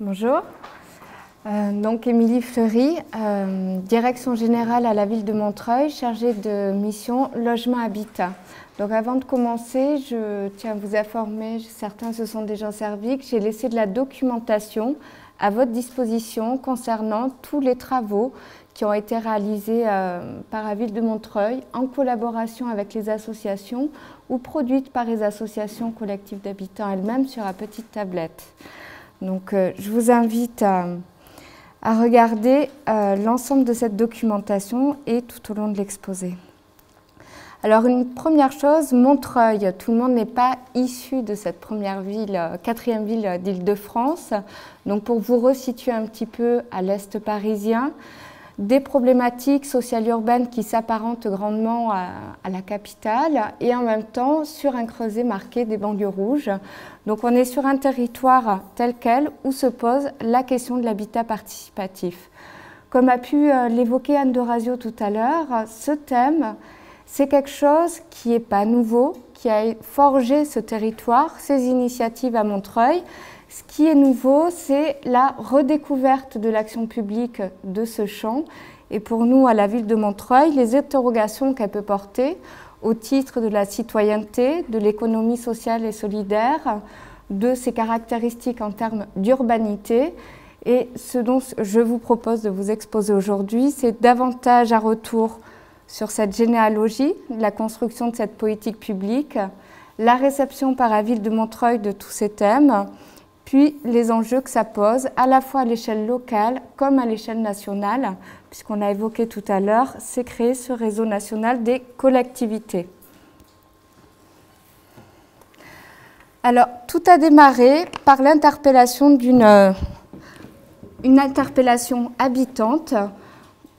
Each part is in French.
Bonjour, donc Émilie Fleury, direction générale à la ville de Montreuil, chargée de mission logement habitat. Donc avant de commencer, je tiens à vous informer, certains se sont déjà servis, que j'ai laissé de la documentation à votre disposition concernant tous les travaux qui ont été réalisés par la ville de Montreuil en collaboration avec les associations ou produites par les associations collectives d'habitants elles-mêmes sur la petite tablette. Donc, je vous invite à regarder l'ensemble de cette documentation et tout au long de l'exposé. Alors, une première chose, Montreuil, tout le monde n'est pas issu de cette première ville, quatrième ville d'Île-de-France. Donc, pour vous resituer un petit peu à l'Est parisien, des problématiques sociales urbaines qui s'apparentent grandement à la capitale et en même temps sur un creuset marqué des banlieues rouges. Donc on est sur un territoire tel quel où se pose la question de l'habitat participatif. Comme a pu l'évoquer Anne Dorazio tout à l'heure, ce thème, c'est quelque chose qui n'est pas nouveau, qui a forgé ce territoire, ces initiatives à Montreuil. Ce qui est nouveau, c'est la redécouverte de l'action publique de ce champ. Et pour nous, à la ville de Montreuil, les interrogations qu'elle peut porter au titre de la citoyenneté, de l'économie sociale et solidaire, de ses caractéristiques en termes d'urbanité. Et ce dont je vous propose de vous exposer aujourd'hui, c'est davantage un retour sur cette généalogie, la construction de cette politique publique, la réception par la ville de Montreuil de tous ces thèmes, puis les enjeux que ça pose, à la fois à l'échelle locale comme à l'échelle nationale, puisqu'on a évoqué tout à l'heure, c'est créer ce réseau national des collectivités. Alors, tout a démarré par l'interpellation d'une interpellation habitante,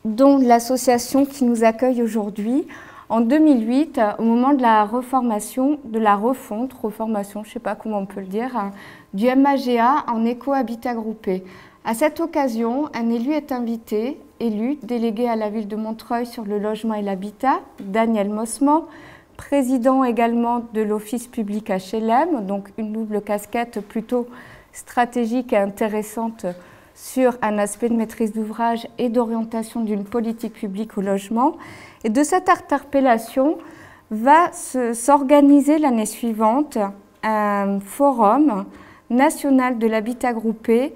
dont l'association qui nous accueille aujourd'hui, en 2008, au moment de la reformation, de la reformation, je ne sais pas comment on peut le dire, du MAGA en éco-habitat groupé. À cette occasion, un élu est invité, délégué à la ville de Montreuil sur le logement et l'habitat, Daniel Mossman, président également de l'Office public HLM, donc une double casquette plutôt stratégique et intéressante sur un aspect de maîtrise d'ouvrage et d'orientation d'une politique publique au logement. Et de cette interpellation va s'organiser l'année suivante un forum national de l'habitat groupé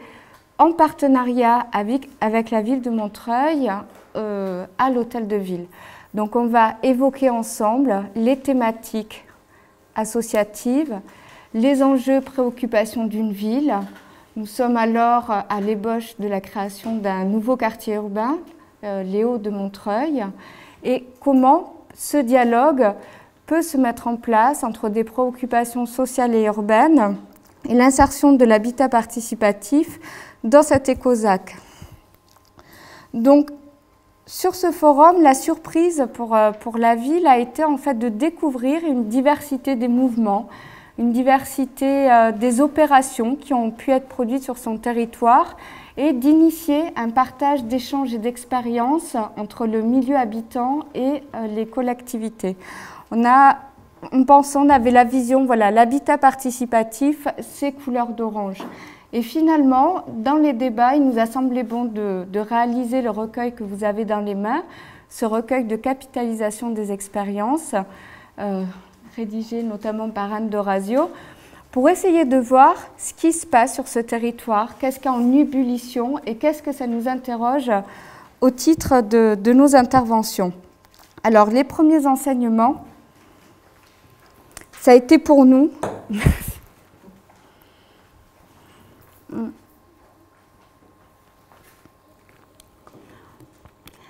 en partenariat avec la ville de Montreuil à l'hôtel de ville. Donc on va évoquer ensemble les thématiques associatives, les enjeux, préoccupations d'une ville. Nous sommes alors à l'ébauche de la création d'un nouveau quartier urbain, les Hauts de Montreuil, et comment ce dialogue peut se mettre en place entre des préoccupations sociales et urbaines et l'insertion de l'habitat participatif dans cet écozac. Donc, sur ce forum, la surprise pour la ville a été en fait de découvrir une diversité des mouvements, une diversité des opérations qui ont pu être produites sur son territoire et d'initier un partage d'échanges et d'expériences entre le milieu habitant et les collectivités. On avait la vision, voilà, l'habitat participatif, c'est couleur d'orange. Et finalement, dans les débats, il nous a semblé bon de réaliser le recueil que vous avez dans les mains, ce recueil de capitalisation des expériences, rédigé notamment par Anne Dorazio, pour essayer de voir ce qui se passe sur ce territoire, qu'est-ce qu'il y a en ébullition et qu'est-ce que ça nous interroge au titre de nos interventions. Alors, les premiers enseignements, ça a été pour nous...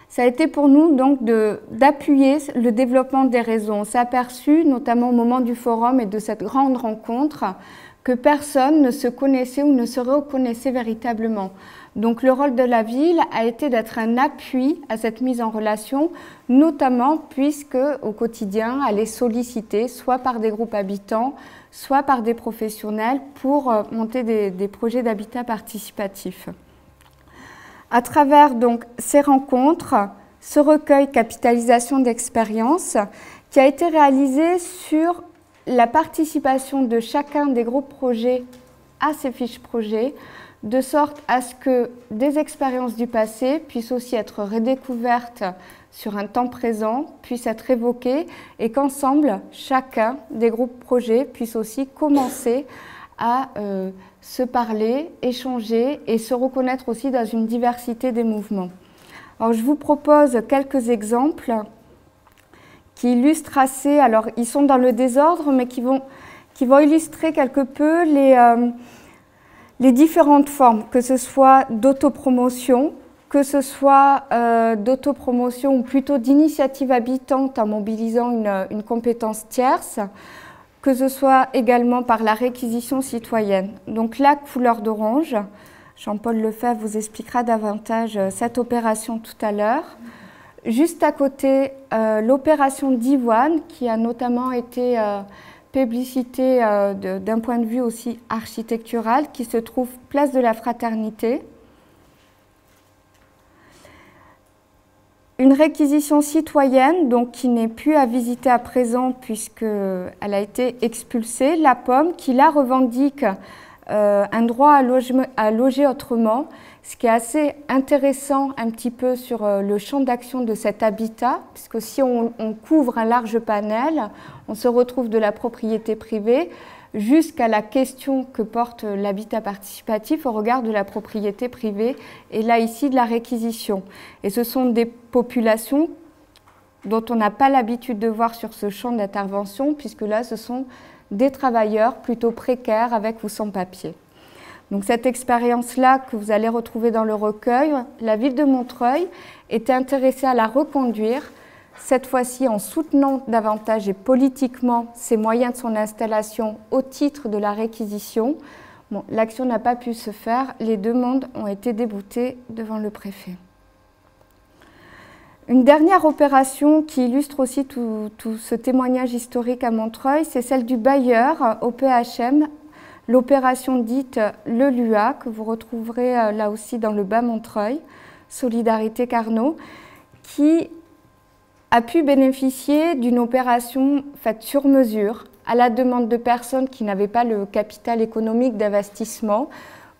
Ça a été pour nous donc d'appuyer le développement des réseaux. On s'est aperçu, notamment au moment du forum et de cette grande rencontre, que personne ne se connaissait ou ne se reconnaissait véritablement. Donc le rôle de la ville a été d'être un appui à cette mise en relation, notamment puisque au quotidien, elle est sollicitée soit par des groupes habitants, soit par des professionnels pour monter des projets d'habitat participatif. À travers donc ces rencontres, ce recueil capitalisation d'expérience qui a été réalisé sur la participation de chacun des groupes projets à ces fiches projets, de sorte à ce que des expériences du passé puissent aussi être redécouvertes sur un temps présent, puissent être évoquées et qu'ensemble, chacun des groupes projets puisse aussi commencer à se parler, échanger et se reconnaître aussi dans une diversité des mouvements. Alors, je vous propose quelques exemples qui illustrent assez, alors ils sont dans le désordre, mais qui vont illustrer quelque peu les différentes formes, que ce soit d'autopromotion, que ce soit d'autopromotion ou plutôt d'initiative habitante en mobilisant une compétence tierce, que ce soit également par la réquisition citoyenne. Donc la couleur d'orange, Jean-Paul Lefebvre vous expliquera davantage cette opération tout à l'heure. Juste à côté, l'opération Diwan, qui a notamment été publicitée d'un point de vue aussi architectural, qui se trouve place de la Fraternité. Une réquisition citoyenne, donc qui n'est plus à visiter à présent puisqu'elle a été expulsée, La Pomme, qui là revendique un droit à loger autrement, ce qui est assez intéressant un petit peu sur le champ d'action de cet habitat, puisque si on couvre un large panel, on se retrouve de la propriété privée jusqu'à la question que porte l'habitat participatif au regard de la propriété privée et là ici de la réquisition. Et ce sont des populations dont on n'a pas l'habitude de voir sur ce champ d'intervention, puisque là ce sont des travailleurs plutôt précaires avec ou sans papier. Donc cette expérience-là que vous allez retrouver dans le recueil, la ville de Montreuil était intéressée à la reconduire, cette fois-ci en soutenant davantage et politiquement ses moyens de son installation au titre de la réquisition. Bon, l'action n'a pas pu se faire, les demandes ont été déboutées devant le préfet. Une dernière opération qui illustre aussi tout ce témoignage historique à Montreuil, c'est celle du bailleur au PHM, l'opération dite Le Lua, que vous retrouverez là aussi dans le bas Montreuil, Solidarité Carnot, qui a pu bénéficier d'une opération faite sur mesure à la demande de personnes qui n'avaient pas le capital économique d'investissement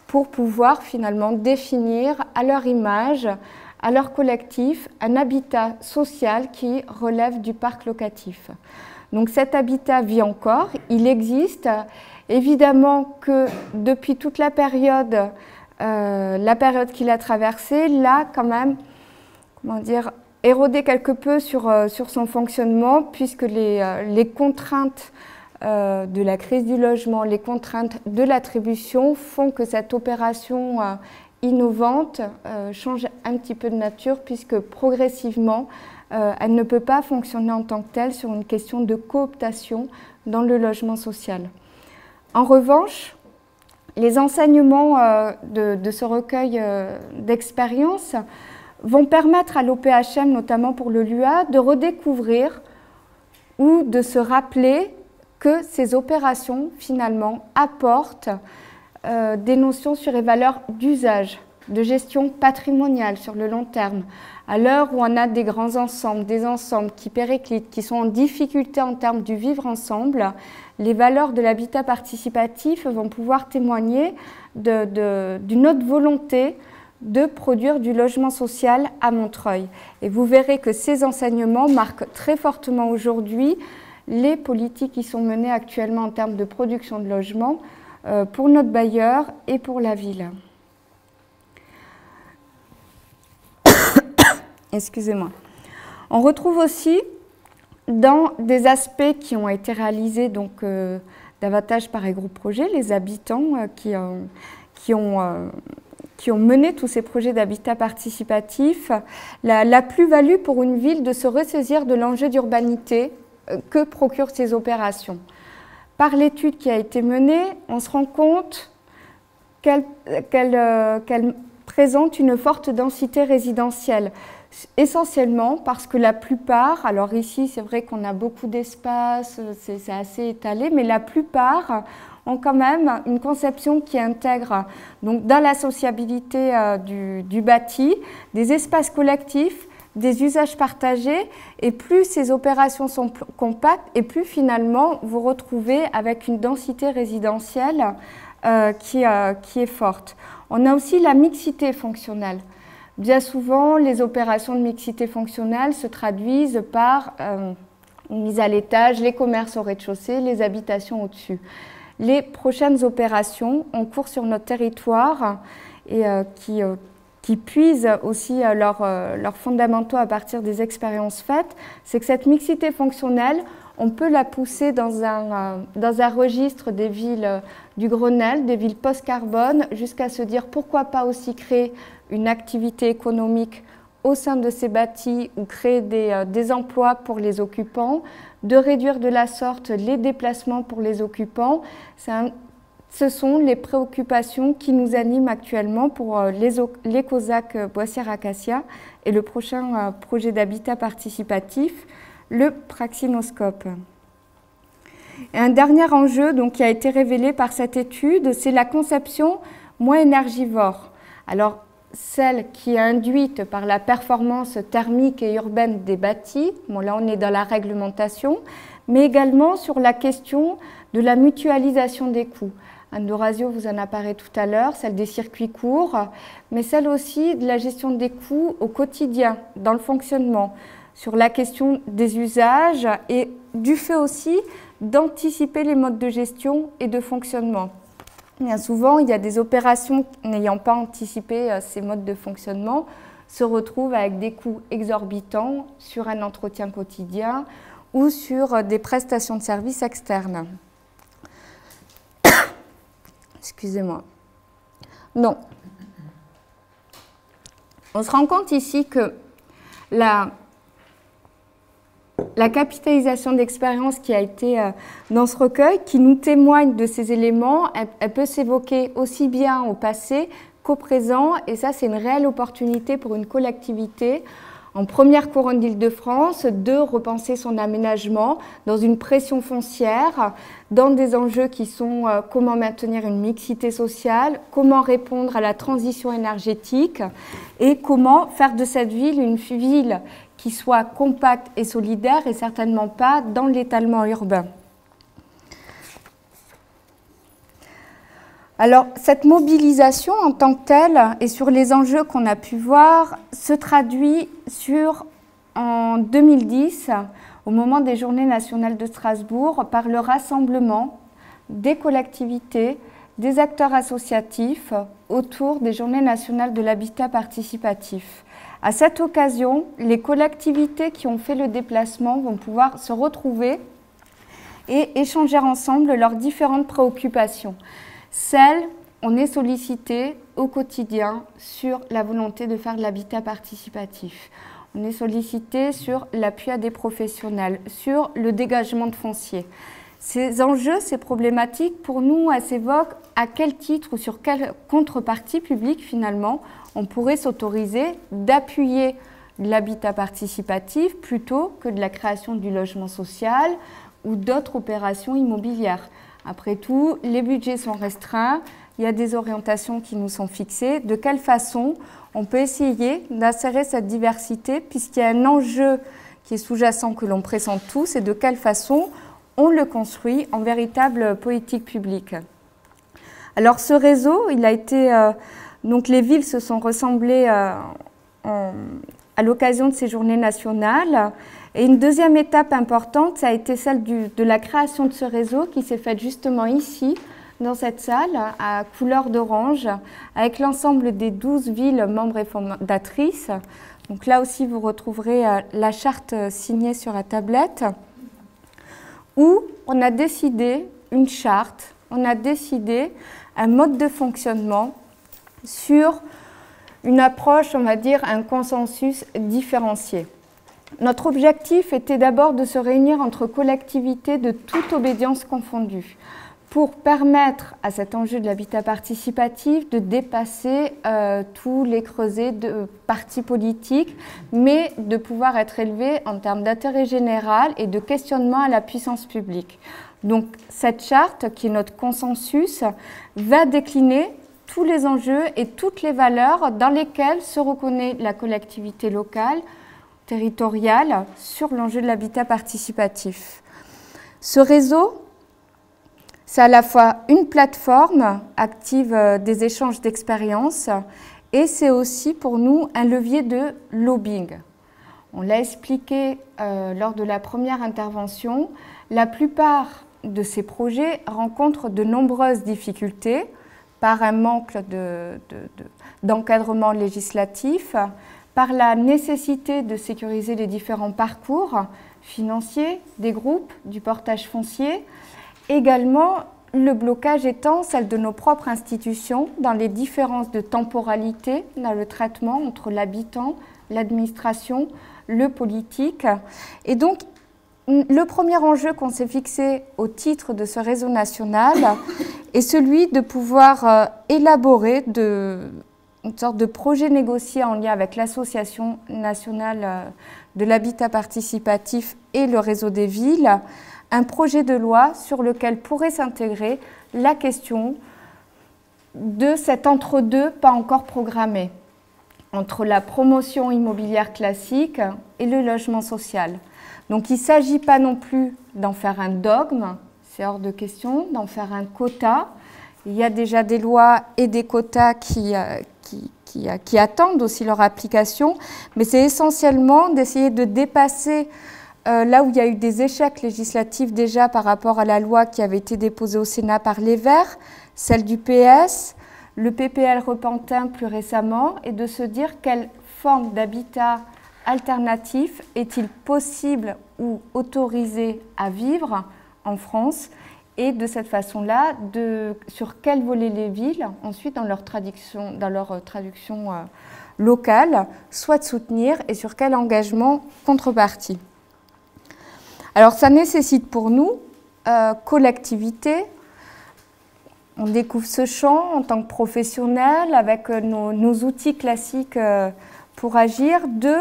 pour pouvoir finalement définir à leur image, à leur collectif, un habitat social qui relève du parc locatif. Donc cet habitat vit encore, il existe. Évidemment que depuis toute la période qu'il a traversée, là quand même, comment dire, érodé quelque peu sur son fonctionnement, puisque les contraintes de la crise du logement, les contraintes de l'attribution font que cette opération innovante change un petit peu de nature, puisque progressivement, elle ne peut pas fonctionner en tant que telle sur une question de cooptation dans le logement social. En revanche, les enseignements de ce recueil d'expériences vont permettre à l'OPHM, notamment pour le LUA, de redécouvrir ou de se rappeler que ces opérations, finalement, apportent des notions sur les valeurs d'usage, de gestion patrimoniale sur le long terme. À l'heure où on a des grands ensembles, des ensembles qui périclitent, qui sont en difficulté en termes du vivre ensemble, les valeurs de l'habitat participatif vont pouvoir témoigner d'une autre volonté de produire du logement social à Montreuil. Et vous verrez que ces enseignements marquent très fortement aujourd'hui les politiques qui sont menées actuellement en termes de production de logements pour notre bailleur et pour la ville. Excusez-moi. On retrouve aussi dans des aspects qui ont été réalisés donc, davantage par les groupes projets, les habitants qui ont mené tous ces projets d'habitat participatif, la plus-value pour une ville de se ressaisir de l'enjeu d'urbanité que procurent ces opérations. Par l'étude qui a été menée, on se rend compte qu'elle présente une forte densité résidentielle, essentiellement parce que la plupart, alors ici c'est vrai qu'on a beaucoup d'espace, c'est assez étalé, mais la plupart ont quand même une conception qui intègre donc, dans la sociabilité du bâti des espaces collectifs, des usages partagés, et plus ces opérations sont compactes, et plus finalement vous retrouvez avec une densité résidentielle qui est forte. On a aussi la mixité fonctionnelle. Bien souvent, les opérations de mixité fonctionnelle se traduisent par une mise à l'étage, les commerces au rez-de-chaussée, les habitations au-dessus. Les prochaines opérations en cours sur notre territoire et qui puisent aussi leurs fondamentaux à partir des expériences faites, c'est que cette mixité fonctionnelle, on peut la pousser dans un registre des villes du Grenelle, des villes post-carbone, jusqu'à se dire pourquoi pas aussi créer une activité économique au sein de ces bâtis ou créer des emplois pour les occupants, de réduire de la sorte les déplacements pour les occupants. Ce sont les préoccupations qui nous animent actuellement pour l'écozac Boissière-Acacia et le prochain projet d'habitat participatif, le Praxinoscope. Et un dernier enjeu donc, qui a été révélé par cette étude, c'est la conception moins énergivore. Alors, celle qui est induite par la performance thermique et urbaine des bâtis, bon là on est dans la réglementation, mais également sur la question de la mutualisation des coûts. Anne Dorazio vous en a parlé tout à l'heure, celle des circuits courts, mais celle aussi de la gestion des coûts au quotidien, dans le fonctionnement, sur la question des usages et du fait aussi d'anticiper les modes de gestion et de fonctionnement. Bien souvent, il y a des opérations n'ayant pas anticipé ces modes de fonctionnement, se retrouvent avec des coûts exorbitants sur un entretien quotidien ou sur des prestations de services externes. Excusez-moi. Non. On se rend compte ici que la capitalisation d'expérience qui a été dans ce recueil, qui nous témoigne de ces éléments, elle peut s'évoquer aussi bien au passé qu'au présent, et ça c'est une réelle opportunité pour une collectivité en première couronne d'Île-de-France de repenser son aménagement dans une pression foncière, dans des enjeux qui sont comment maintenir une mixité sociale, comment répondre à la transition énergétique et comment faire de cette ville une ville qui soit compacte et solidaire et certainement pas dans l'étalement urbain. Alors, cette mobilisation en tant que telle et sur les enjeux qu'on a pu voir se traduit en 2010, au moment des Journées nationales de Strasbourg, par le rassemblement des collectivités, des acteurs associatifs autour des Journées nationales de l'habitat participatif. À cette occasion, les collectivités qui ont fait le déplacement vont pouvoir se retrouver et échanger ensemble leurs différentes préoccupations. Celles, on est sollicité au quotidien sur la volonté de faire de l'habitat participatif. On est sollicité sur l'appui à des professionnels, sur le dégagement de foncier. Ces enjeux, ces problématiques, pour nous, elles s'évoquent à quel titre ou sur quelle contrepartie publique, finalement, on pourrait s'autoriser d'appuyer l'habitat participatif plutôt que de la création du logement social ou d'autres opérations immobilières. Après tout, les budgets sont restreints, il y a des orientations qui nous sont fixées. De quelle façon on peut essayer d'insérer cette diversité puisqu'il y a un enjeu qui est sous-jacent que l'on pressent tous et de quelle façon on le construit en véritable politique publique. Alors ce réseau, il a été... donc les villes se sont ressemblées à l'occasion de ces journées nationales. Et une deuxième étape importante, ça a été celle de la création de ce réseau qui s'est faite justement ici, dans cette salle, à couleur d'orange, avec l'ensemble des 12 villes membres et fondatrices. Donc là aussi, vous retrouverez la charte signée sur la tablette, où on a décidé une charte, on a décidé un mode de fonctionnement sur une approche, on va dire, un consensus différencié. Notre objectif était d'abord de se réunir entre collectivités de toute obédience confondue pour permettre à cet enjeu de l'habitat participatif de dépasser tous les creusets de partis politiques, mais de pouvoir être élevé en termes d'intérêt général et de questionnement à la puissance publique. Donc cette charte, qui est notre consensus, va décliner tous les enjeux et toutes les valeurs dans lesquelles se reconnaît la collectivité locale, territoriale, sur l'enjeu de l'habitat participatif. Ce réseau, C'est à la fois une plateforme active des échanges d'expériences et c'est aussi pour nous un levier de lobbying. On l'a expliqué lors de la première intervention, la plupart de ces projets rencontrent de nombreuses difficultés par un manque d'encadrement législatif, par la nécessité de sécuriser les différents parcours financiers des groupes, du portage foncier, également le blocage étant celle de nos propres institutions dans les différences de temporalité dans le traitement entre l'habitant, l'administration, le politique. Et donc, le premier enjeu qu'on s'est fixé au titre de ce réseau national est celui de pouvoir élaborer une sorte de projet négocié en lien avec l'Association nationale de l'habitat participatif et le réseau des villes, un projet de loi sur lequel pourrait s'intégrer la question de cet entre-deux pas encore programmé entre la promotion immobilière classique et le logement social. Donc il ne s'agit pas non plus d'en faire un dogme, c'est hors de question, d'en faire un quota. Il y a déjà des lois et des quotas qui attendent aussi leur application, mais c'est essentiellement d'essayer de dépasser là où il y a eu des échecs législatifs déjà par rapport à la loi qui avait été déposée au Sénat par les Verts, celle du PS, le PPL Repentin plus récemment, et de se dire quelle forme d'habitat alternatif est-il possible ou autorisé à vivre en France, et de cette façon-là, sur quel volet les villes, ensuite dans leur traduction locale, souhaitent soutenir et sur quel engagement contrepartie. Alors ça nécessite pour nous, collectivité, on découvre ce champ en tant que professionnel avec nos outils classiques pour agir, de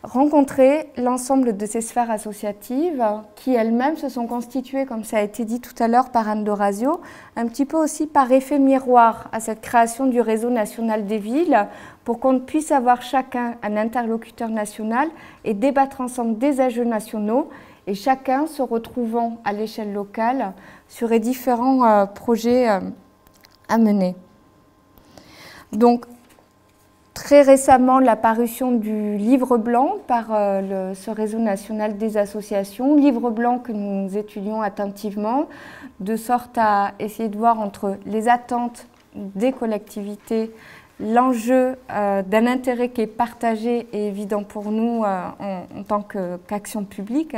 rencontrer l'ensemble de ces sphères associatives qui elles-mêmes se sont constituées, comme ça a été dit tout à l'heure par Anne Dorazio, un petit peu aussi par effet miroir à cette création du réseau national des villes pour qu'on puisse avoir chacun un interlocuteur national et débattre ensemble des enjeux nationaux et chacun se retrouvant à l'échelle locale sur les différents projets à mener. Donc, très récemment, la parution du livre blanc par ce réseau national des associations, livre blanc que nous étudions attentivement, de sorte à essayer de voir entre les attentes des collectivités, l'enjeu d'un intérêt qui est partagé et évident pour nous en tant qu'action publique,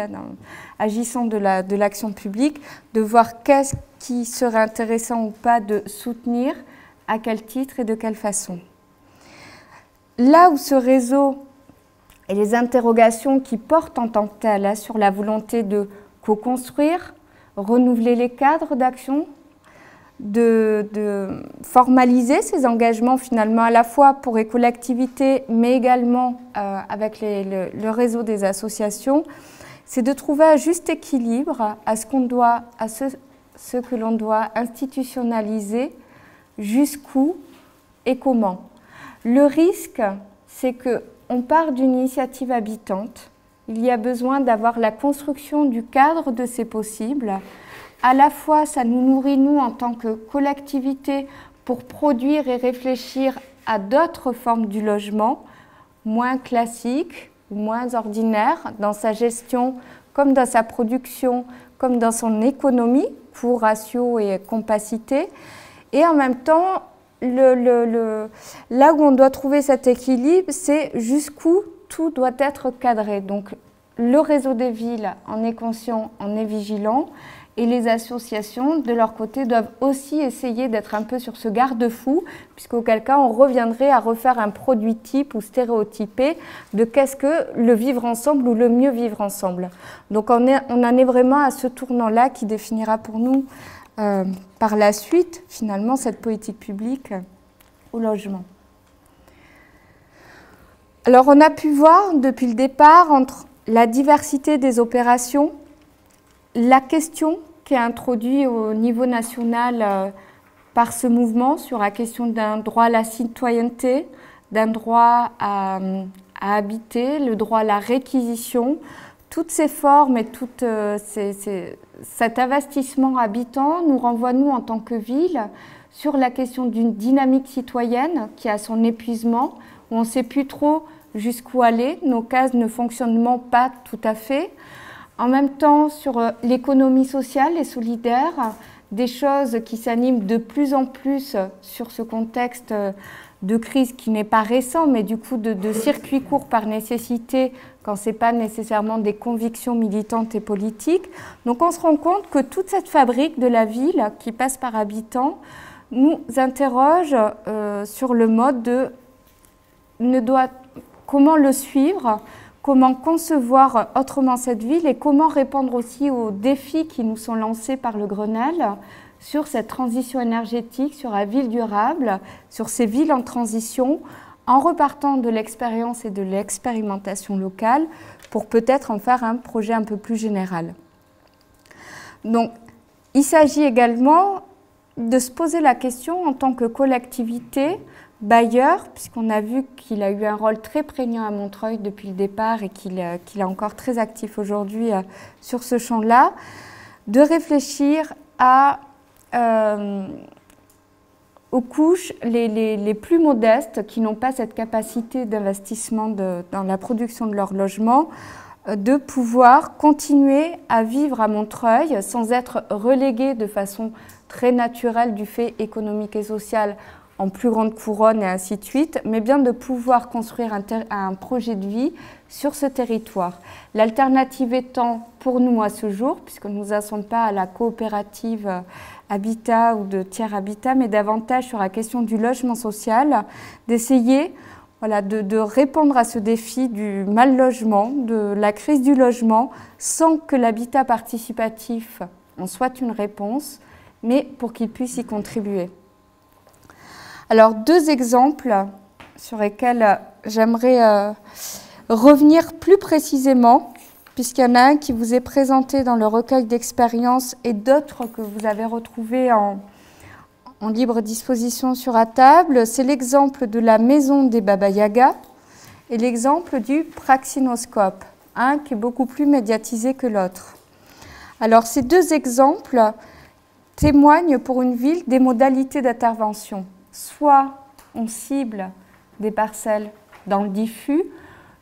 agissant de l'action publique, de voir qu'est-ce qui serait intéressant ou pas de soutenir, à quel titre et de quelle façon. Là où ce réseau et les interrogations qui portent en tant que telles sur la volonté de co-construire, renouveler les cadres d'action, de formaliser ces engagements finalement à la fois pour les collectivités mais également avec le réseau des associations, c'est de trouver un juste équilibre à ce que l'on doit institutionnaliser, jusqu'où et comment. Le risque, c'est qu'on part d'une initiative habitante, il y a besoin d'avoir la construction du cadre de ces possibles. À la fois, ça nous nourrit, nous, en tant que collectivité, pour produire et réfléchir à d'autres formes du logement, moins classiques, moins ordinaires, dans sa gestion, comme dans sa production, comme dans son économie, coût, ratio et compacité. Et en même temps, là où on doit trouver cet équilibre, c'est jusqu'où tout doit être cadré. Donc, le réseau des villes en est conscient, en est vigilant, et les associations, de leur côté, doivent aussi essayer d'être un peu sur ce garde-fou, puisqu'auquel cas, on reviendrait à refaire un produit type ou stéréotypé de qu'est-ce que le vivre ensemble ou le mieux vivre ensemble. Donc, on en est vraiment à ce tournant-là qui définira pour nous, par la suite, finalement, cette politique publique au logement. Alors, on a pu voir depuis le départ, entre la diversité des opérations, la question qui est introduite au niveau national par ce mouvement sur la question d'un droit à la citoyenneté, d'un droit à habiter, le droit à la réquisition, toutes ces formes et tout cet investissement habitant nous renvoie, nous, en tant que ville, sur la question d'une dynamique citoyenne qui a son épuisement, où on ne sait plus trop jusqu'où aller, nos cases ne fonctionnent pas tout à fait. En même temps, sur l'économie sociale et solidaire, des choses qui s'animent de plus en plus sur ce contexte de crise qui n'est pas récent, mais du coup de circuits courts par nécessité, quand ce n'est pas nécessairement des convictions militantes et politiques. Donc on se rend compte que toute cette fabrique de la ville qui passe par habitant nous interroge sur le mode de comment le suivre, comment concevoir autrement cette ville et comment répondre aussi aux défis qui nous sont lancés par le Grenelle sur cette transition énergétique, sur la ville durable, sur ces villes en transition, en repartant de l'expérience et de l'expérimentation locale pour peut-être en faire un projet un peu plus général. Donc, il s'agit également de se poser la question en tant que collectivité, bailleur, puisqu'on a vu qu'il a eu un rôle très prégnant à Montreuil depuis le départ et qu'il est encore très actif aujourd'hui sur ce champ-là, de réfléchir aux couches les plus modestes qui n'ont pas cette capacité d'investissement dans la production de leur logement, de pouvoir continuer à vivre à Montreuil sans être relégués de façon très naturelle du fait économique et social en plus grande couronne et ainsi de suite, mais bien de pouvoir construire un projet de vie sur ce territoire. L'alternative étant pour nous à ce jour, puisque nous n'assons pas à la coopérative habitat ou de tiers habitat, mais davantage sur la question du logement social, d'essayer de répondre à ce défi du mal logement, de la crise du logement, sans que l'habitat participatif en soit une réponse, mais pour qu'il puisse y contribuer. Alors, deux exemples sur lesquels j'aimerais revenir plus précisément, puisqu'il y en a un qui vous est présenté dans le recueil d'expériences et d'autres que vous avez retrouvés en libre disposition sur la table. C'est l'exemple de la maison des Baba Yaga et l'exemple du praxinoscope, un qui est beaucoup plus médiatisé que l'autre. Alors, ces deux exemples témoignent pour une ville des modalités d'intervention. Soit on cible des parcelles dans le diffus,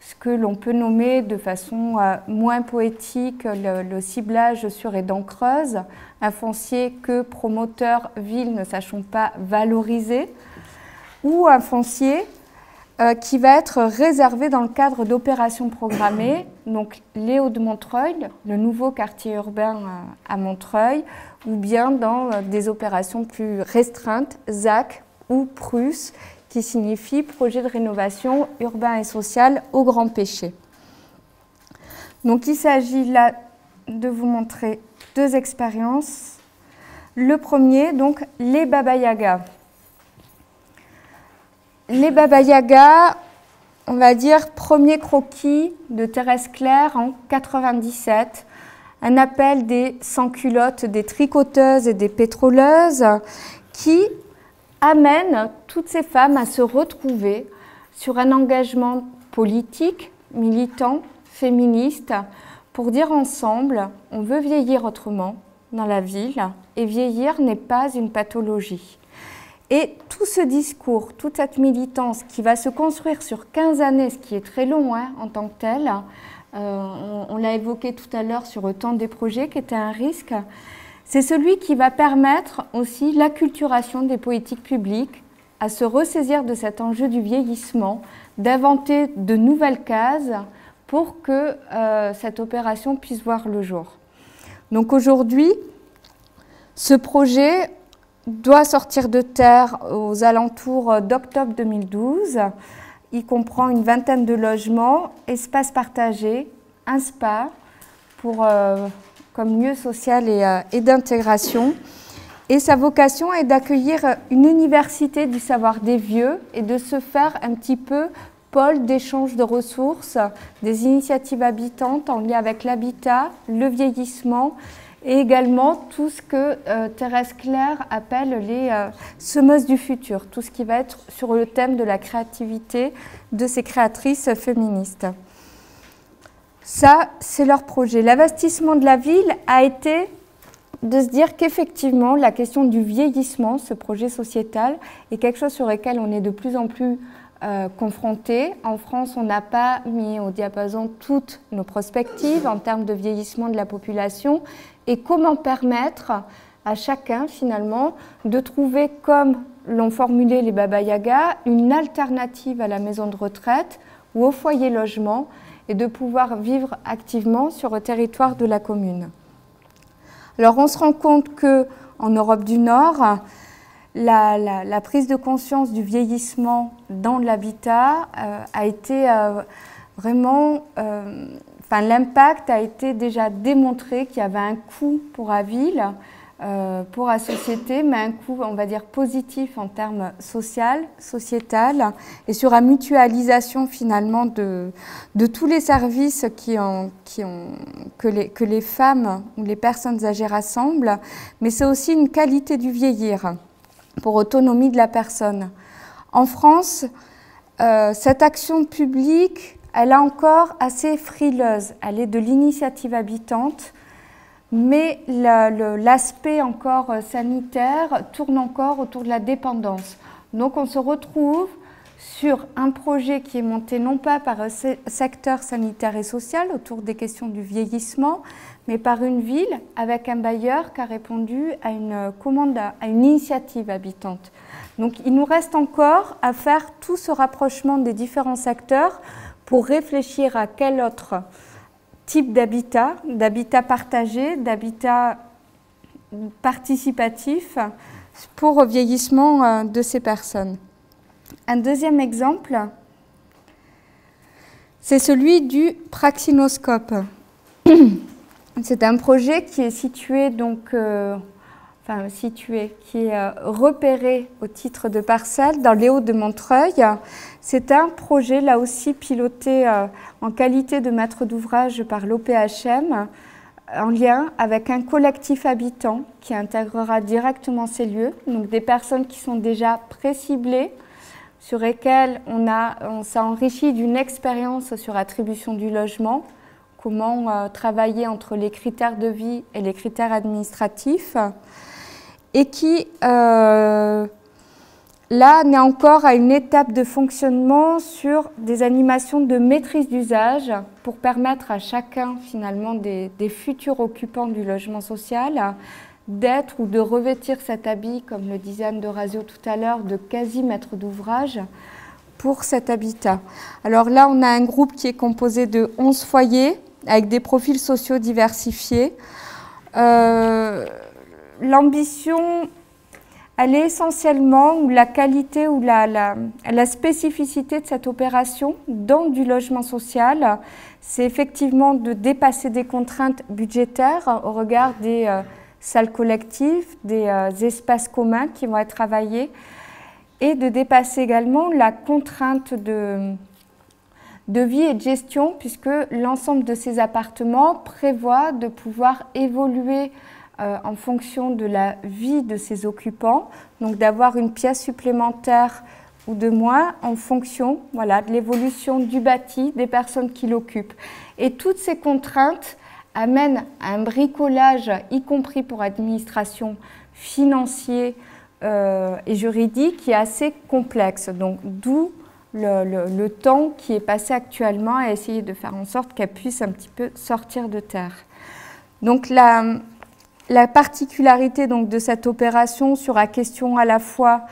ce que l'on peut nommer de façon moins poétique le ciblage sur les dents creuses, un foncier que promoteurs, villes ne sachant pas valoriser, ou un foncier qui va être réservé dans le cadre d'opérations programmées, donc les Hauts-de-Montreuil, le nouveau quartier urbain à Montreuil, ou bien dans des opérations plus restreintes, ZAC, ou PRUS, qui signifie projet de rénovation urbain et social au grand péché. Donc il s'agit là de vous montrer deux expériences. Le premier, donc les Baba Yaga. Les Baba Yaga, on va dire premier croquis de Thérèse Claire en 97, un appel des sans-culottes, des tricoteuses et des pétroleuses qui amène toutes ces femmes à se retrouver sur un engagement politique, militant, féministe, pour dire ensemble, on veut vieillir autrement dans la ville, et vieillir n'est pas une pathologie. Et tout ce discours, toute cette militance qui va se construire sur 15 années, ce qui est très long en tant que tel, on l'a évoqué tout à l'heure sur le temps des projets, qui était un risque, c'est celui qui va permettre aussi l'acculturation des politiques publiques à se ressaisir de cet enjeu du vieillissement, d'inventer de nouvelles cases pour que cette opération puisse voir le jour. Donc aujourd'hui, ce projet doit sortir de terre aux alentours d'octobre 2012. Il comprend une vingtaine de logements, espaces partagés, un spa pour... comme lieu social et d'intégration. Et sa vocation est d'accueillir une université du savoir des vieux et de se faire un petit peu pôle d'échange de ressources, des initiatives habitantes en lien avec l'habitat, le vieillissement et également tout ce que Thérèse Claire appelle les semeuses du futur, tout ce qui va être sur le thème de la créativité de ces créatrices féministes. Ça, c'est leur projet. L'investissement de la ville a été de se dire qu'effectivement, la question du vieillissement, ce projet sociétal, est quelque chose sur lequel on est de plus en plus confronté. En France, on n'a pas mis au diapason toutes nos prospectives en termes de vieillissement de la population et comment permettre à chacun, finalement, de trouver, comme l'ont formulé les Baba Yaga, une alternative à la maison de retraite ou au foyer logement et de pouvoir vivre activement sur le territoire de la commune. Alors on se rend compte qu'en Europe du Nord, la prise de conscience du vieillissement dans l'habitat a été vraiment... l'impact a été déjà démontré qu'il y avait un coût pour la ville, pour la société, mais un coût, on va dire, positif en termes sociétal, et sur la mutualisation finalement de tous les services que les femmes ou les personnes âgées rassemblent, mais c'est aussi une qualité du vieillir pour autonomie de la personne. En France, cette action publique, elle est encore assez frileuse, elle est de l'initiative habitante, mais l'aspect encore sanitaire tourne encore autour de la dépendance. Donc on se retrouve sur un projet qui est monté non pas par un secteur sanitaire et social autour des questions du vieillissement, mais par une ville avec un bailleur qui a répondu à une commande, à une initiative habitante. Donc il nous reste encore à faire tout ce rapprochement des différents secteurs pour réfléchir à quel autre type d'habitat partagé, d'habitat participatif pour le vieillissement de ces personnes. Un deuxième exemple, c'est celui du praxinoscope. C'est un projet qui est situé, qui est repéré au titre de parcelle dans les Hauts de Montreuil. C'est un projet, là aussi, piloté en qualité de maître d'ouvrage par l'OPHM, en lien avec un collectif habitant qui intégrera directement ces lieux, donc des personnes qui sont déjà pré-ciblées, sur lesquelles on s'est enrichi d'une expérience sur l'attribution du logement, comment travailler entre les critères de vie et les critères administratifs, et qui, là, n'est encore à une étape de fonctionnement sur des animations de maîtrise d'usage pour permettre à chacun, finalement, des futurs occupants du logement social d'être ou de revêtir cet habit, comme le disait Anne Dorazio tout à l'heure, de quasi-maître d'ouvrage pour cet habitat. Alors là, on a un groupe qui est composé de 11 foyers avec des profils sociaux diversifiés. L'ambition, elle est essentiellement, ou la qualité ou la spécificité de cette opération dans du logement social, c'est effectivement de dépasser des contraintes budgétaires au regard des salles collectives, des espaces communs qui vont être travaillés, et de dépasser également la contrainte de vie et de gestion, puisque l'ensemble de ces appartements prévoit de pouvoir évoluer en fonction de la vie de ses occupants, donc d'avoir une pièce supplémentaire ou de moins en fonction de l'évolution du bâti, des personnes qui l'occupent. Et toutes ces contraintes amènent à un bricolage, y compris pour l'administration, financier et juridique, qui est assez complexe. Donc d'où le temps qui est passé actuellement à essayer de faire en sorte qu'elle puisse un petit peu sortir de terre. Donc la particularité donc, de cette opération sur la question à la fois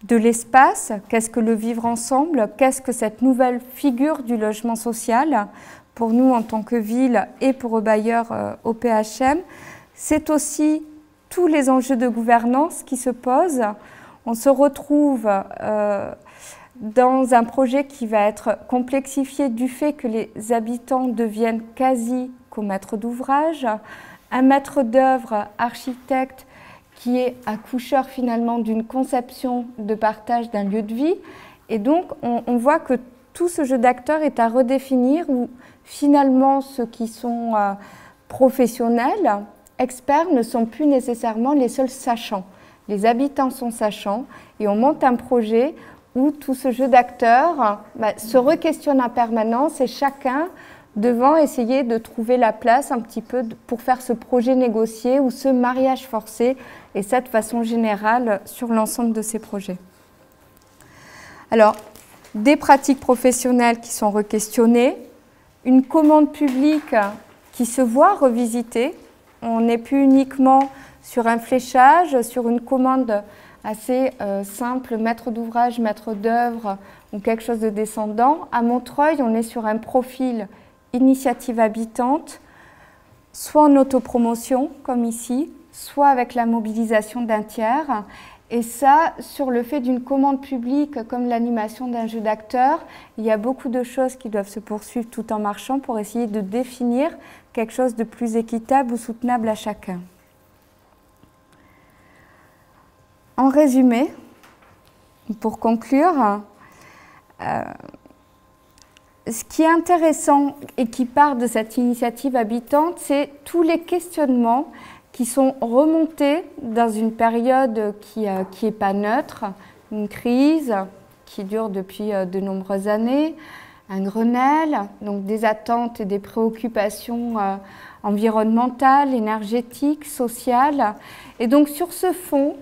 de l'espace, qu'est-ce que le vivre ensemble, qu'est-ce que cette nouvelle figure du logement social pour nous en tant que ville et pour le bailleur OPHM, c'est aussi tous les enjeux de gouvernance qui se posent. On se retrouve dans un projet qui va être complexifié du fait que les habitants deviennent quasi co-maîtres d'ouvrage, un maître d'œuvre, architecte, qui est accoucheur finalement d'une conception de partage d'un lieu de vie. Et donc, on voit que tout ce jeu d'acteurs est à redéfinir, où finalement ceux qui sont professionnels, experts, ne sont plus nécessairement les seuls sachants. Les habitants sont sachants et on monte un projet où tout ce jeu d'acteurs se re-questionne en permanence et chacun devant essayer de trouver la place un petit peu pour faire ce projet négocié ou ce mariage forcé, et ça de façon générale sur l'ensemble de ces projets. Alors, des pratiques professionnelles qui sont requestionnées, une commande publique qui se voit revisitée. On n'est plus uniquement sur un fléchage, sur une commande assez simple, maître d'ouvrage, maître d'œuvre ou quelque chose de descendant. À Montreuil, on est sur un profil initiative habitante, soit en autopromotion, comme ici, soit avec la mobilisation d'un tiers. Et ça, sur le fait d'une commande publique comme l'animation d'un jeu d'acteurs, il y a beaucoup de choses qui doivent se poursuivre tout en marchant pour essayer de définir quelque chose de plus équitable ou soutenable à chacun. En résumé, pour conclure, ce qui est intéressant et qui part de cette initiative habitante, c'est tous les questionnements qui sont remontés dans une période qui n'est pas neutre, une crise qui dure depuis de nombreuses années, un Grenelle, donc des attentes et des préoccupations environnementales, énergétiques, sociales. Et donc sur ce fond,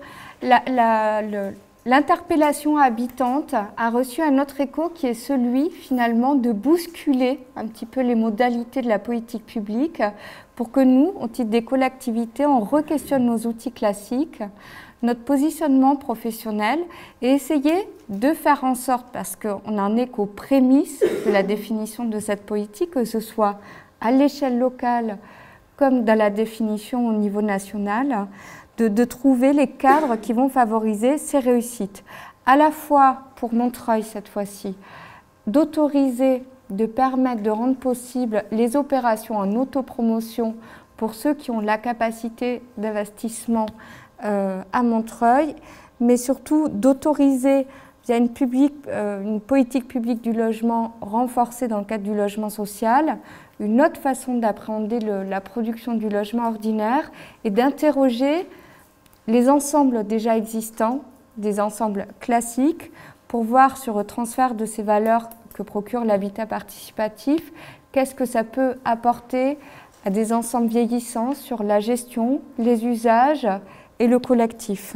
l'interpellation habitante a reçu un autre écho qui est celui finalement de bousculer un petit peu les modalités de la politique publique pour que nous, au titre des collectivités, on re-questionne nos outils classiques, notre positionnement professionnel et essayer de faire en sorte, parce qu'on n'en est qu'aux prémices de la définition de cette politique, que ce soit à l'échelle locale comme dans la définition au niveau national, de trouver les cadres qui vont favoriser ces réussites. À la fois, pour Montreuil cette fois-ci, d'autoriser, de permettre, de rendre possible les opérations en autopromotion pour ceux qui ont la capacité d'investissement à Montreuil, mais surtout d'autoriser via une politique publique du logement renforcée dans le cadre du logement social, une autre façon d'appréhender la production du logement ordinaire et d'interroger les ensembles déjà existants, des ensembles classiques, pour voir sur le transfert de ces valeurs que procure l'habitat participatif, qu'est-ce que ça peut apporter à des ensembles vieillissants sur la gestion, les usages et le collectif.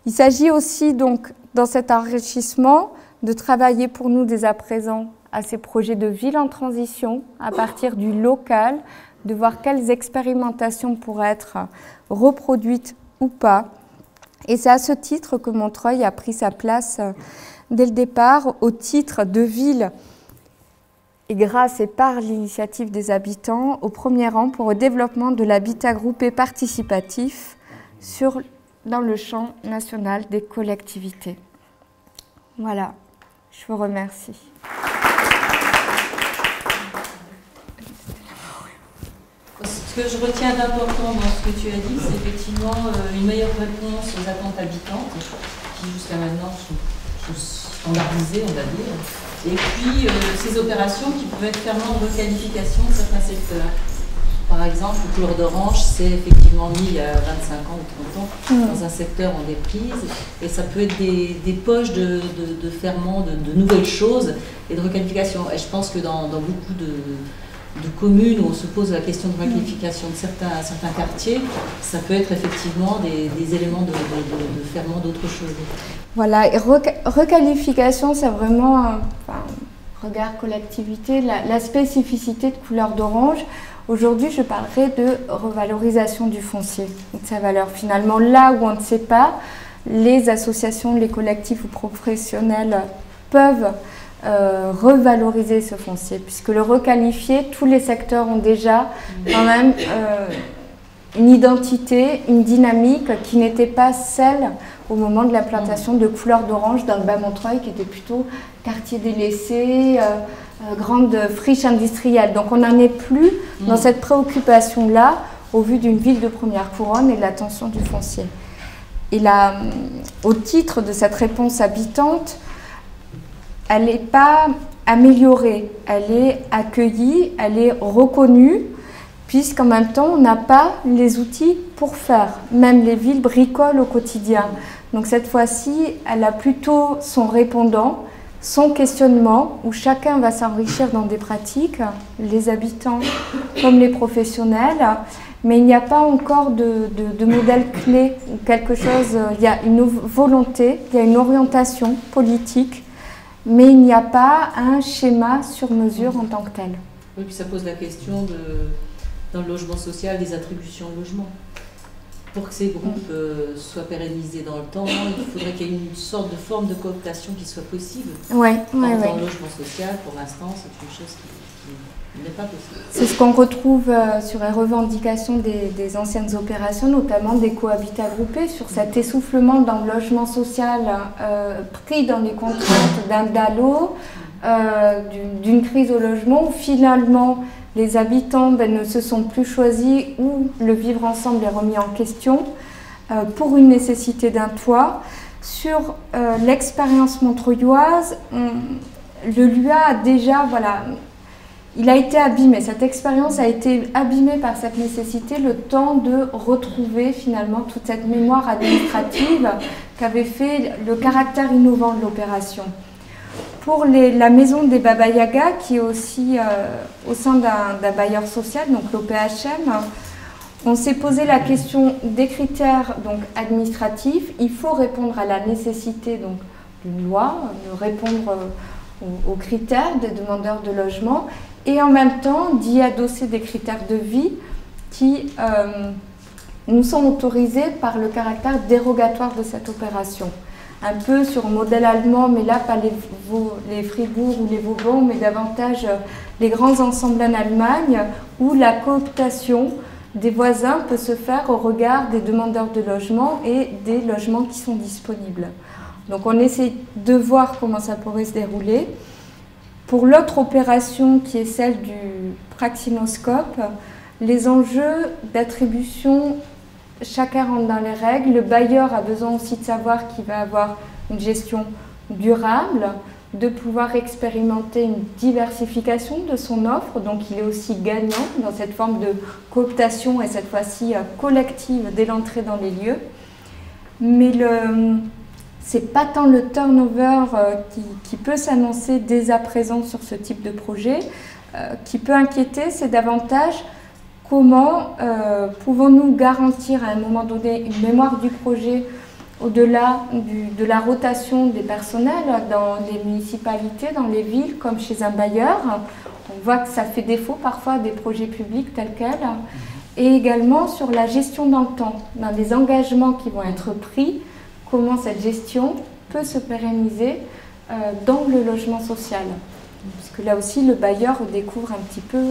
Il s'agit aussi donc, dans cet enrichissement, de travailler pour nous dès à présent à ces projets de ville en transition, à partir du local, de voir quelles expérimentations pourraient être reproduites ou pas. Et c'est à ce titre que Montreuil a pris sa place dès le départ au titre de ville et grâce et par l'initiative des habitants au premier rang pour le développement de l'habitat groupé participatif dans le champ national des collectivités. Voilà, je vous remercie. Ce que je retiens d'important dans ce que tu as dit, c'est effectivement une meilleure réponse aux attentes habitantes, qui jusqu'à maintenant sont standardisées, on va dire, et puis ces opérations qui peuvent être clairement en requalification de certains secteurs. Par exemple, le couleur d'orange, c'est effectivement mis il y a 25 ans ou 30 ans dans un secteur en déprise, et ça peut être des poches de ferment, de nouvelles choses et de requalification. Et je pense que dans beaucoup de communes où on se pose la question de requalification de certains quartiers, ça peut être effectivement des éléments de ferment d'autres choses. Voilà, et requalification, c'est vraiment regard collectivité, la spécificité de couleur d'orange. Aujourd'hui, je parlerai de revalorisation du foncier, de sa valeur. Finalement, là où on ne sait pas, les associations, les collectifs ou professionnels peuvent revaloriser ce foncier, puisque le requalifier, tous les secteurs ont déjà quand même une identité, une dynamique qui n'était pas celle au moment de l'implantation de couleur d'orange dans le Bas-Montreuil, qui était plutôt quartier délaissé, grande friche industrielle. Donc on n'en est plus dans cette préoccupation-là au vu d'une ville de première couronne et de la tension du foncier. Et là, au titre de cette réponse habitante, elle n'est pas améliorée, elle est accueillie, elle est reconnue, puisqu'en même temps, on n'a pas les outils pour faire. Même les villes bricolent au quotidien. Donc cette fois-ci, elle a plutôt son répondant, sans questionnement, où chacun va s'enrichir dans des pratiques, les habitants comme les professionnels, mais il n'y a pas encore de modèle clé ou quelque chose, il y a une volonté, il y a une orientation politique, mais il n'y a pas un schéma sur mesure en tant que tel. Oui, puis ça pose la question dans le logement social des attributions au logement. Pour que ces groupes soient pérennisés dans le temps, il faudrait qu'il y ait une sorte de forme de cooptation qui soit possible. Dans le logement social, pour l'instant, c'est une chose qui n'est pas possible. C'est ce qu'on retrouve sur les revendications des anciennes opérations, notamment des cohabitats groupés, sur cet essoufflement dans le logement social pris dans les contraintes d'un DALO, d'une crise au logement, où finalement les habitants ne se sont plus choisis, où le vivre ensemble est remis en question pour une nécessité d'un toit. Sur l'expérience montreuilloise, le LUA a déjà, voilà, il a été abîmé, cette expérience a été abîmée par cette nécessité, le temps de retrouver finalement toute cette mémoire administrative qu'avait fait le caractère innovant de l'opération. Pour la maison des Baba Yaga, qui est aussi au sein d'un bailleur social, donc l'OPHM, on s'est posé la question des critères donc, administratifs. Il faut répondre à la nécessité d'une loi, de répondre aux critères des demandeurs de logement, et en même temps d'y adosser des critères de vie qui nous sont autorisés par le caractère dérogatoire de cette opération. Un peu sur le modèle allemand, mais là pas les Fribourg ou les Vauban, mais davantage les grands ensembles en Allemagne, où la cooptation des voisins peut se faire au regard des demandeurs de logement et des logements qui sont disponibles. Donc on essaie de voir comment ça pourrait se dérouler. Pour l'autre opération qui est celle du praxinoscope, les enjeux d'attribution, chacun rentre dans les règles. Le bailleur a besoin aussi de savoir qu'il va avoir une gestion durable, de pouvoir expérimenter une diversification de son offre. Donc il est aussi gagnant dans cette forme de cooptation et cette fois-ci collective dès l'entrée dans les lieux. Mais c'est pas tant le turnover qui peut s'annoncer dès à présent sur ce type de projet qui peut inquiéter, c'est davantage comment pouvons-nous garantir à un moment donné une mémoire du projet au-delà de la rotation des personnels dans les municipalités, dans les villes, comme chez un bailleur. On voit que ça fait défaut parfois des projets publics tels quels. Et également sur la gestion dans le temps, dans les engagements qui vont être pris, comment cette gestion peut se pérenniser dans le logement social. Parce que là aussi, le bailleur découvre un petit peu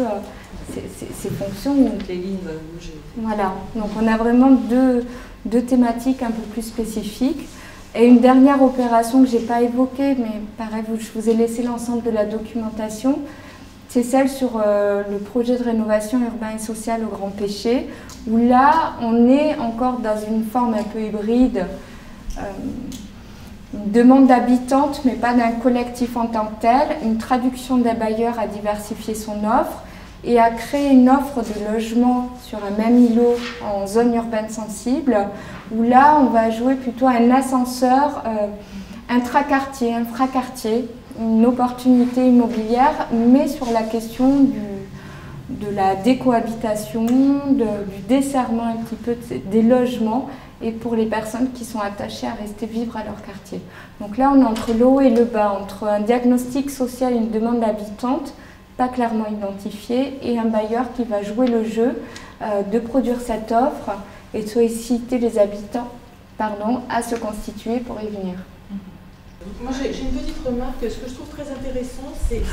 ses fonctions. Les lignes vont bouger. Voilà, donc on a vraiment deux thématiques un peu plus spécifiques. Et une dernière opération que je n'ai pas évoquée, mais pareil, je vous ai laissé l'ensemble de la documentation, c'est celle sur le projet de rénovation urbaine et sociale au Grand Péché, où là, on est encore dans une forme un peu hybride, une demande d'habitante, mais pas d'un collectif en tant que tel, une traduction d'un bailleur à diversifier son offre et à créer une offre de logement sur un même îlot en zone urbaine sensible, où là, on va jouer plutôt un ascenseur intra-quartier, infra-quartier, une opportunité immobilière, mais sur la question de la décohabitation, du desserrement un petit peu des logements, et pour les personnes qui sont attachées à rester vivre à leur quartier. Donc là, on est entre le haut et le bas, entre un diagnostic social et une demande habitante, pas clairement identifiée, et un bailleur qui va jouer le jeu de produire cette offre et de solliciter les habitants à se constituer pour y venir. Moi, j'ai une petite remarque. Ce que je trouve très intéressant, c'est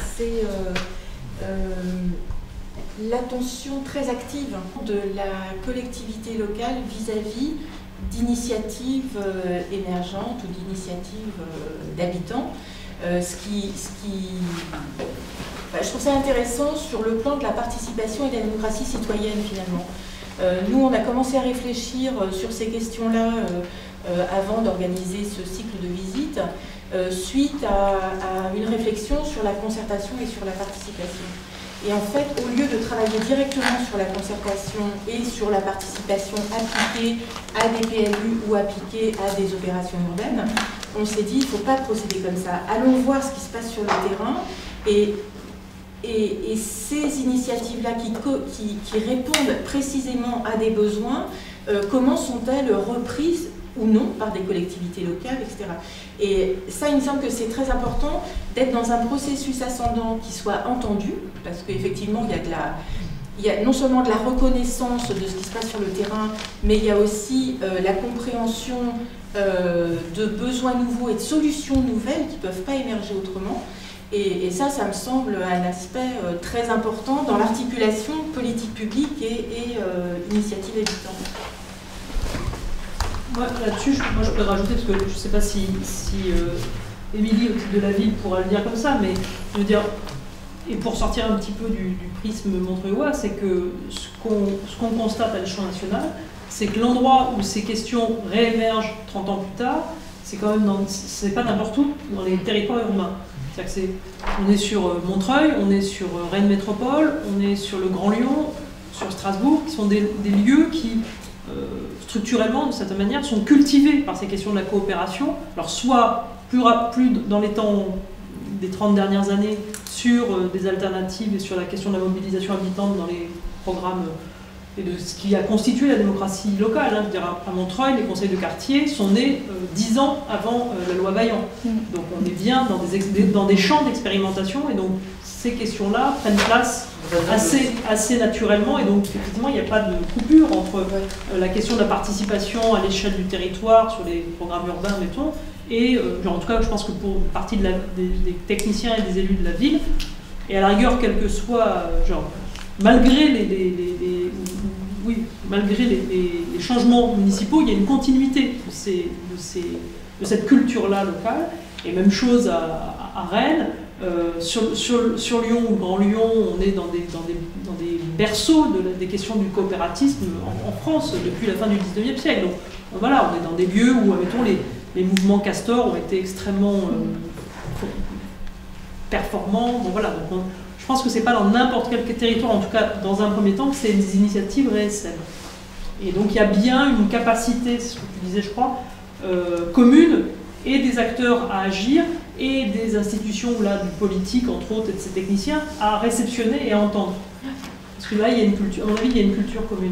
l'attention très active de la collectivité locale vis-à-vis d'initiatives émergentes ou d'initiatives d'habitants. Je trouve ça intéressant sur le plan de la participation et de la démocratie citoyenne finalement. Nous, on a commencé à réfléchir sur ces questions-là avant d'organiser ce cycle de visites, suite à une réflexion sur la concertation et sur la participation. Et en fait, au lieu de travailler directement sur la concertation et sur la participation appliquée à des PLU ou appliquée à des opérations urbaines, on s'est dit, il ne faut pas procéder comme ça. Allons voir ce qui se passe sur le terrain. Et ces initiatives-là qui répondent précisément à des besoins, comment sont-elles reprises ou non par des collectivités locales, etc. Et ça, il me semble que c'est très important d'être dans un processus ascendant qui soit entendu, parce qu'effectivement, il y a non seulement de la reconnaissance de ce qui se passe sur le terrain, mais il y a aussi la compréhension de besoins nouveaux et de solutions nouvelles qui ne peuvent pas émerger autrement. Et ça me semble un aspect très important dans l'articulation politique publique et initiative habitante. Là-dessus, moi je peux rajouter, parce que je ne sais pas si Émilie, au titre de la ville, pourra le dire comme ça, mais je veux dire, et pour sortir un petit peu du prisme montreuillois, c'est que ce qu'on constate à l'échelon national, c'est que l'endroit où ces questions réémergent 30 ans plus tard, c'est quand même c'est pas n'importe où, dans les territoires urbains. C'est-à-dire on est sur Montreuil, on est sur Rennes Métropole, on est sur le Grand Lyon, sur Strasbourg, qui sont des lieux qui, structurellement, de certaine manière, sont cultivés par ces questions de la coopération. Alors soit plus dans les temps des 30 dernières années sur des alternatives et sur la question de la mobilisation habitante dans les programmes et de ce qui a constitué la démocratie locale. Je veux dire, à Montreuil, les conseils de quartier sont nés 10 ans avant la loi Vaillant. Donc on est bien dans des champs d'expérimentation, et donc ces questions-là prennent place assez naturellement, et donc effectivement il n'y a pas de coupure entre la question de la participation à l'échelle du territoire sur les programmes urbains, mettons, et en tout cas je pense que pour une partie des techniciens et des élus de la ville, et à la rigueur quel que soit, malgré les changements municipaux, il y a une continuité de cette culture-là locale. Et même chose à Rennes, sur Lyon ou Grand Lyon, on est dans des berceaux des questions du coopératisme en France depuis la fin du 19e siècle. Donc voilà, on est dans des lieux où, mettons, les mouvements castors ont été extrêmement performants. Bon, voilà, donc je pense que c'est pas dans n'importe quel territoire, en tout cas dans un premier temps, que c'est des initiatives RSM. Et donc il y a bien une capacité, c'est ce que tu disais je crois, commune, et des acteurs à agir, et des institutions là, du politique entre autres, et de ces techniciens, à réceptionner et à entendre. Parce que là, il y a une culture, à mon avis, il y a une culture commune.